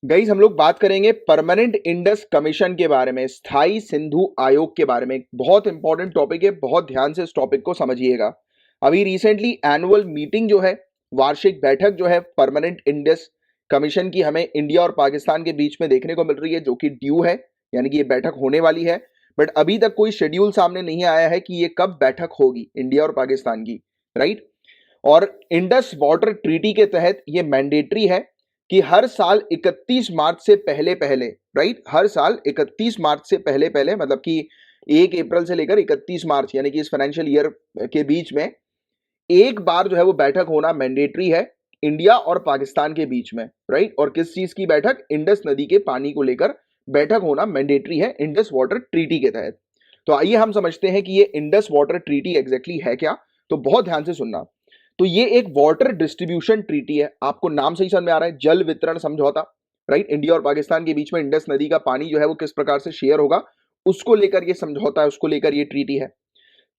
Guys हम लोग बात करेंगे परमानेंट इंडस कमीशन के बारे में, स्थायी सिंधु आयोग के बारे में। बहुत इंपॉर्टेंट टॉपिक है, बहुत ध्यान से इस टॉपिक को समझिएगा। अभी रिसेंटली एनुअल मीटिंग जो है, वार्षिक बैठक जो है परमानेंट इंडस कमीशन की, हमें इंडिया और पाकिस्तान के बीच में देखने को मिल रही है, जो कि ड्यू है, यानी कि ये बैठक होने वाली है। बट अभी तक कोई शेड्यूल सामने नहीं आया है कि ये कब बैठक होगी इंडिया और पाकिस्तान की, राइट। और इंडस वाटर ट्रीटी के तहत ये मैंडेटरी है कि हर साल 31 मार्च से पहले पहले, राइट, हर साल 31 मार्च से पहले पहले, मतलब कि 1 अप्रैल से लेकर 31 मार्च यानी कि इस फाइनेंशियल ईयर के बीच में एक बार जो है वो बैठक होना मैंडेटरी है इंडिया और पाकिस्तान के बीच में, राइट। और किस चीज की बैठक? इंडस नदी के पानी को लेकर बैठक होना मैंडेटरी है इंडस वाटर ट्रीटी के तहत। तो आइए हम समझते हैं कि ये इंडस वाटर ट्रीटी एग्जैक्टली है क्या। तो बहुत ध्यान से सुनना। तो ये एक वाटर डिस्ट्रीब्यूशन ट्रीटी है। आपको नाम से ही समझ में आ रहा है, जल वितरण समझौता, राइट। इंडिया और पाकिस्तान के बीच में इंडस नदी का पानी जो है वो किस प्रकार से शेयर होगा, उसको लेकर ये समझौता है, उसको लेकर ये ट्रीटी है।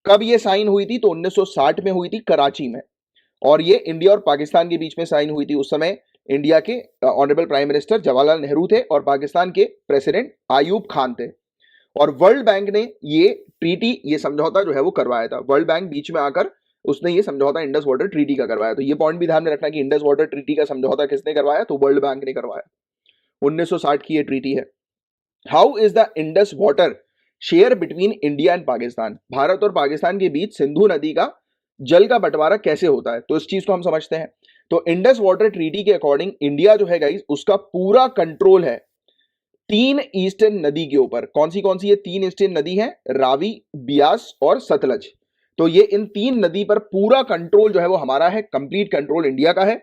कब ये साइन हुई थी? तो 1960 में हुई थी कराची में। और ये इंडिया और पाकिस्तान के बीच में साइन हुई थी। उस समय इंडिया के honourable prime minister Jawaharlal Nehru थे और पाकिस्तान के प्रेसिडेंट आयूब खान थे। और वर्ल्ड बैंक ने ये ट्रीटी, ये समझौता जो है वो करवाया था। वर्ल्ड बैंक बीच में आकर उसने ये समझौता इंडस वाटर ट्रीटी का करवाया। तो ये पॉइंट भी ध्यान में रखना कि इंडस वाटर ट्रीटी का समझौता किसने करवाया? तो वर्ल्ड बैंक ने करवाया। 1960 की ये ट्रीटी है। How is the Indus water share between India and Pakistan? Bharat और पाकिस्तान के बीच सिंधु नदी का जल का बंटवारा कैसे होता है, तो इस चीज को हम समझते हैं। तो इंडस वाटर ट्रीटी के अकॉर्डिंग इंडिया जो है गाइस, उसका पूरा कंट्रोल है 3 ईस्टर्न नदी के ऊपर। कौन सी ये 3 ईस्टर्न नदी है? रावी, बियास और सतलज। तो ये इन 3 नदी पर पूरा कंट्रोल जो है वो हमारा है, कंप्लीट कंट्रोल इंडिया का है।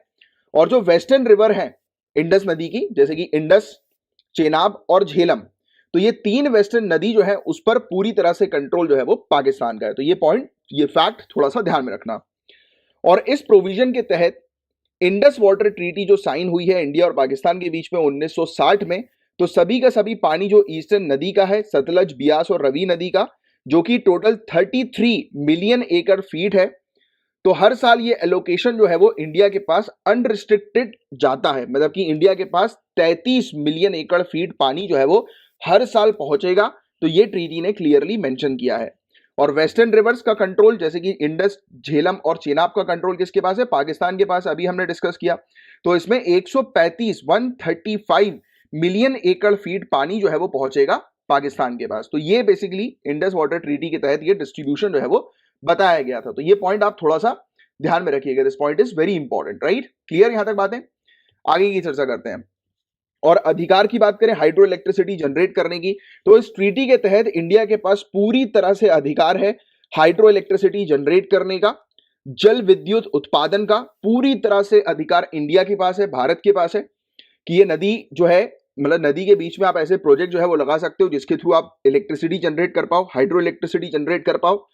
और जो वेस्टर्न रिवर है इंडस नदी की, जैसे कि इंडस, चेनाब और झेलम, तो ये 3 वेस्टर्न नदी जो है उस पर पूरी तरह से कंट्रोल जो है वो पाकिस्तान का है। तो ये पॉइंट, ये फैक्ट थोड़ा सा ध्यान में रखना। और इस प्रोविजन के तहत इंडस वाटर ट्रीटी जो साइन हुई है इंडिया और पाकिस्तान के बीच में 1960 में, तो सभी का सभी पानी जो ईस्टर्न नदी का है, सतलज, बियास और रवि नदी का, जो कि टोटल 33 मिलियन एकड़ फीट है, तो हर साल ये एलोकेशन जो है वो इंडिया के पास अनरिस्ट्रिक्टेड जाता है। मतलब कि इंडिया के पास 33 मिलियन एकड़ फीट पानी जो है वो हर साल पहुंचेगा। तो ये ट्रीटी ने क्लियरली मेंशन किया है। और वेस्टर्न रिवर्स का कंट्रोल, जैसे कि इंडस, झेलम और चेनाब का कंट्रोल किसके पास है? पाकिस्तान के पास। अभी हमने डिस्कस किया। तो इसमें 135 मिलियन एकड़ फीट पानी जो है वो पहुंचेगा पाकिस्तान के पास। तो ये बेसिकली इंडस वाटर ट्रीटी के तहत ये डिस्ट्रीब्यूशन जो है वो बताया गया था। तो ये पॉइंट आप थोड़ा सा ध्यान में रखिएगा। This point is very important, right. Clear यहां तक बातें? आगे की चर्चा करते हैं। और अधिकार की बात करें हाइड्रो इलेक्ट्रिसिटी जनरेट करने की, तो इस ट्रीटी के तहत इंडिया के पास पूरी तरह से अधिकार है हाइड्रो इलेक्ट्रिसिटी जनरेट करने का, जल विद्युत उत्पादन का पूरी तरह से अधिकार इंडिया के पास है, भारत के पास है। कि ये नदी जो है, मतलब नदी के बीच में आप ऐसे प्रोजेक्ट जो है वो लगा सकते हो जिसके थ्रू आप इलेक्ट्रिसिटी जनरेट कर पाओ, हाइड्रो इलेक्ट्रिसिटी जनरेट कर पाओ।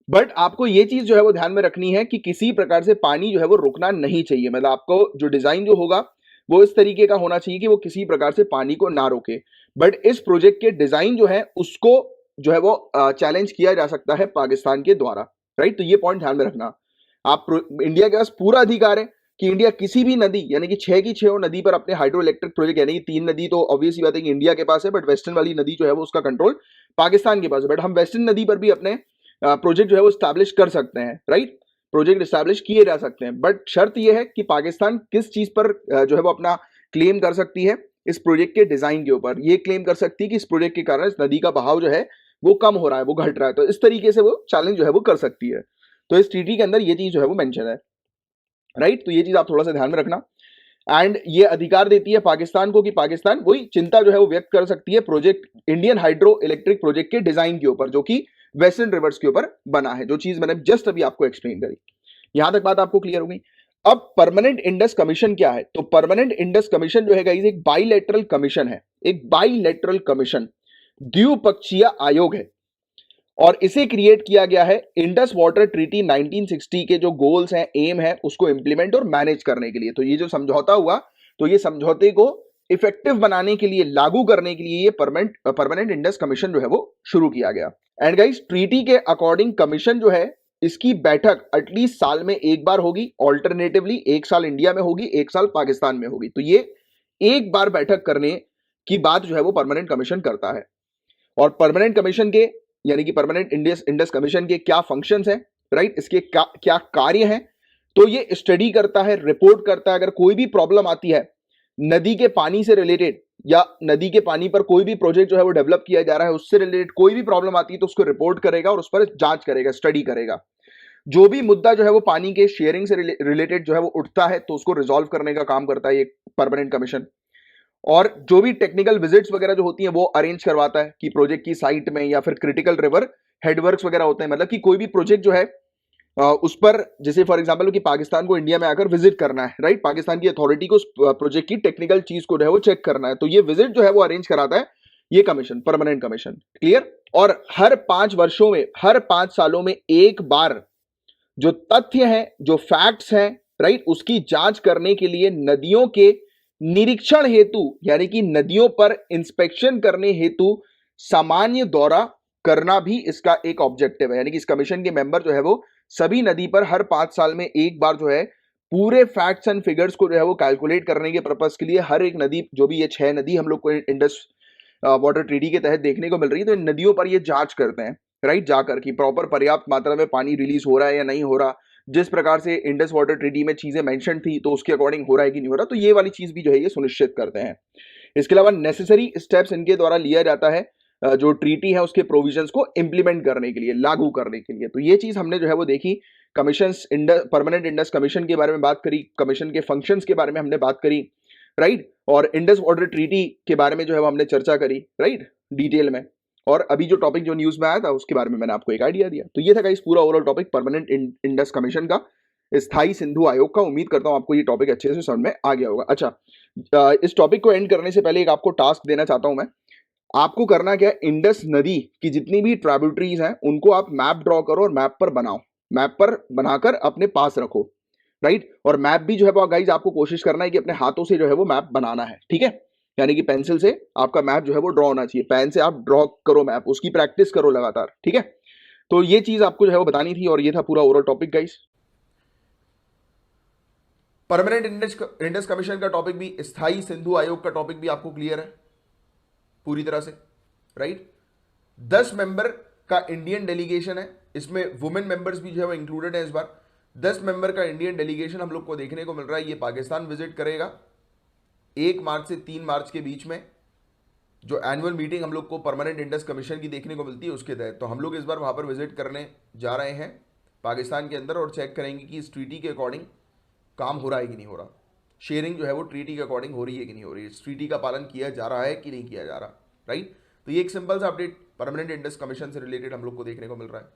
बट आपको ये चीज जो है वो ध्यान में रखनी है कि किसी प्रकार से पानी जो है वो रुकना नहीं चाहिए। मतलब आपको जो डिजाइन जो होगा वो इस तरीके का होना चाहिए कि वो किसी प्रकार से पानी को ना रोके। बट इस प्रोजेक्ट के डिजाइन जो है उसको जो है वो चैलेंज किया जा सकता है पाकिस्तान के द्वारा, राइट। तो ये पॉइंट ध्यान में रखना। इंडिया के पास पूरा अधिकार है कि इंडिया किसी भी नदी, यानी कि 6 की 6 नदी पर अपने हाइड्रो इलेक्ट्रिक प्रोजेक्ट, यानी कि 3 नदी तो ऑब्वियस ही बात है कि इंडिया के पास है, बट वेस्टर्न वाली नदी जो है वो उसका कंट्रोल पाकिस्तान के पास है। बट हम वेस्टर्न नदी पर भी अपने प्रोजेक्ट जो है वो स्टैब्लिश कर सकते हैं, राइट। प्रोजेक्ट स्टैब्लिश किए जा सकते हैं। बट शर्त यह है कि पाकिस्तान किस चीज पर जो है वो अपना क्लेम कर सकती है? इस प्रोजेक्ट के डिजाइन के ऊपर ये क्लेम कर सकती है कि इस प्रोजेक्ट के कारण इस नदी का बहाव जो है वो कम हो रहा है, वो घट रहा है। तो इस तरीके से वो चैलेंज जो है वो कर सकती है। तो इस ट्रीटी के अंदर ये चीज जो है वो मेंशन है, राइट। तो ये चीज आप थोड़ा सा ध्यान में रखना। एंड ये अधिकार देती है पाकिस्तान को कि पाकिस्तान वही चिंता जो है वो व्यक्त कर सकती है project, Indian hydro electric project के डिजाइन के ऊपर, जो कि वेस्टर्न रिवर्स के ऊपर बना है, जो चीज मैंने जस्ट अभी आपको एक्सप्लेन करी। यहां तक बात आपको क्लियर हो गई। अब परमानेंट इंडस कमीशन क्या है? तो परमानेंट इंडस कमीशन जो है गाइस एक बाइलेटरल कमीशन है, एक बाइलेटरल कमीशन, द्विपक्षीय आयोग है। और इसे क्रिएट किया गया है इंडस वाटर ट्रीटी 1960 के जो गोल्स हैं, एम है, उसको इंप्लीमेंट और मैनेज करने के लिए। तो ये जो समझौता हुआ, तो ये समझौते को इफेक्टिव बनाने के लिए, लागू करने के लिए ये परमानेंट इंडस कमीशन जो है वो शुरू किया गया। एंड गाइस ट्रीटी के अकॉर्डिंग कमीशन जो है, इसकी बैठक एटलीस्ट साल में एक बार होगी, ऑल्टरनेटिवली 1 साल इंडिया में होगी, 1 साल पाकिस्तान में होगी। तो ये एक बार बैठक करने की बात जो है वो परमानेंट कमीशन करता है। और परमानेंट कमीशन के यानी कि परमानेंट इंडस कमीशन के क्या फंक्शंस हैं, राइट, इसके क्या क्या कार्य हैं, तो ये स्टडी करता है, रिपोर्ट करता है। अगर कोई भी प्रॉब्लम आती है नदी के पानी से रिलेटेड या नदी के पानी पर कोई भी प्रोजेक्ट जो है वो डेवलप किया जा रहा है उससे रिलेटेड कोई भी प्रॉब्लम आती है तो उसको रिपोर्ट करेगा और उस पर जांच करेगा, स्टडी करेगा। जो भी मुद्दा जो है वो पानी के शेयरिंग से रिलेटेड जो है वो उठता है तो उसको रिजॉल्व करने का काम करता है ये परमानेंट कमीशन। और जो भी टेक्निकल विजिट्स वगैरह जो होती हैं वो अरेंज करवाता है कि प्रोजेक्ट की साइट में या फिर क्रिटिकल रिवर हेडवर्क्स वगैरह होते हैं, मतलब कि कोई भी प्रोजेक्ट जो है उस पर, जैसे फॉर एग्जांपल कि पाकिस्तान को इंडिया में आकर विजिट करना है, राइट, पाकिस्तान की अथॉरिटी को उस प्रोजेक्ट की टेक्निकल चीज को जो है वो चेक करना है, तो ये विजिट जो है वो अरेंज कराता है ये कमीशन, परमानेंट कमीशन। क्लियर। और हर 5 वर्षों में, हर 5 सालों में एक बार जो तथ्य हैं, जो फैक्ट्स हैं, राइट, उसकी जांच करने के लिए नदियों के निरीक्षण हेतु यानी कि नदियों पर इंस्पेक्शन करने हेतु सामान्य दौरा करना भी इसका एक ऑब्जेक्टिव है। यानी कि इस कमीशन के मेंबर जो है वो सभी नदी पर हर 5 साल में एक बार जो है पूरे फैक्ट्स एंड फिगर्स को जो है वो कैलकुलेट करने के पर्पस के लिए हर एक नदी, जो भी ये 6 नदी हम लोग को इंडस वाटर ट्रीटी के तहत देखने को मिल रही है, तो इन नदियों पर ये जांच करते हैं, राइट, जाकर कि प्रॉपर पर्याप्त मात्रा में पानी रिलीज हो रहा है या नहीं हो रहा, जिस प्रकार से इंडस वाटर ट्रीटी में चीजें मेंशन थी तो उसके अकॉर्डिंग हो रहा है कि नहीं हो रहा, तो ये वाली चीज भी जो है ये सुनिश्चित करते हैं। इसके अलावा नेसेसरी स्टेप्स इनके द्वारा लिया जाता है जो ट्रीटी है उसके प्रोविजंस को इंप्लीमेंट करने के लिए, लागू करने के लिए। तो ये चीज हमने जो है वो देखी, कमीशन परमानेंट इंडस कमीशन के बारे में बात करी, कमीशन के फंक्शंस के बारे में हमने बात करी, राइट, और इंडस वाटर ट्रीटी के बारे में जो है वो हमने चर्चा करी, राइट, डिटेल में। और अभी जो टॉपिक जो न्यूज में आया था उसके बारे में मैंने आपको एक आइडिया दिया। तो ये था गाइस पूरा overall topic permanent Indus commission का, स्थायी सिंधु आयोग का। उम्मीद करता हूं आपको ये टॉपिक अच्छे से समझ में आ गया होगा। अच्छा, इस टॉपिक को एंड करने से पहले एक आपको टास्क देना चाहता हूं मैं। आपको करना क्या है, इंडस नदी की जितनी भी ट्राइब्यूटरीज हैं उनको आप मैप ड्रॉ करो और मैप पर बनाओ, मैप पर बनाकर अपने पास रखो, राइट। और मैप भी जो है गाइज आपको कोशिश करना है कि अपने हाथों से जो है वो मैप बनाना है, ठीक है, यानी कि पेंसिल से आपका मैप जो है वो ड्रॉ होना चाहिए, पेन से आप ड्रॉ करो मैप, उसकी प्रैक्टिस करो लगातार, ठीक है। तो ये चीज आपको जो है वो बतानी थी और ये था पूरा overall topic guys. Permanent Indus commission का टॉपिक भी, स्थायी सिंधु आयोग का टॉपिक भी आपको क्लियर है पूरी तरह से, राइट। 10 मेंबर का इंडियन डेलीगेशन है, इसमें वुमेन मेंबर्स भी जो है वो इंक्लूडेड है इस बार। 10 मेंबर का इंडियन डेलीगेशन हम लोग को देखने को मिल रहा है, ये पाकिस्तान विजिट करेगा 1 मार्च से 3 मार्च के बीच में। जो एनुअल मीटिंग हम लोग को परमानेंट इंडस कमीशन की देखने को मिलती है उसके तहत, तो हम लोग इस बार वहां पर विजिट करने जा रहे हैं पाकिस्तान के अंदर, और चेक करेंगे कि इस ट्रीटी के अकॉर्डिंग काम हो रहा है कि नहीं हो रहा, शेयरिंग जो है वो ट्रीटी के अकॉर्डिंग हो रही है कि नहीं हो रही, इस ट्रीटी का पालन किया जा रहा है कि नहीं किया जा रहा, राइट। तो ये एक सिंपल सा अपडेट परमानेंट इंडस कमीशन से रिलेटेड हम लोग को देखने को मिल रहा है।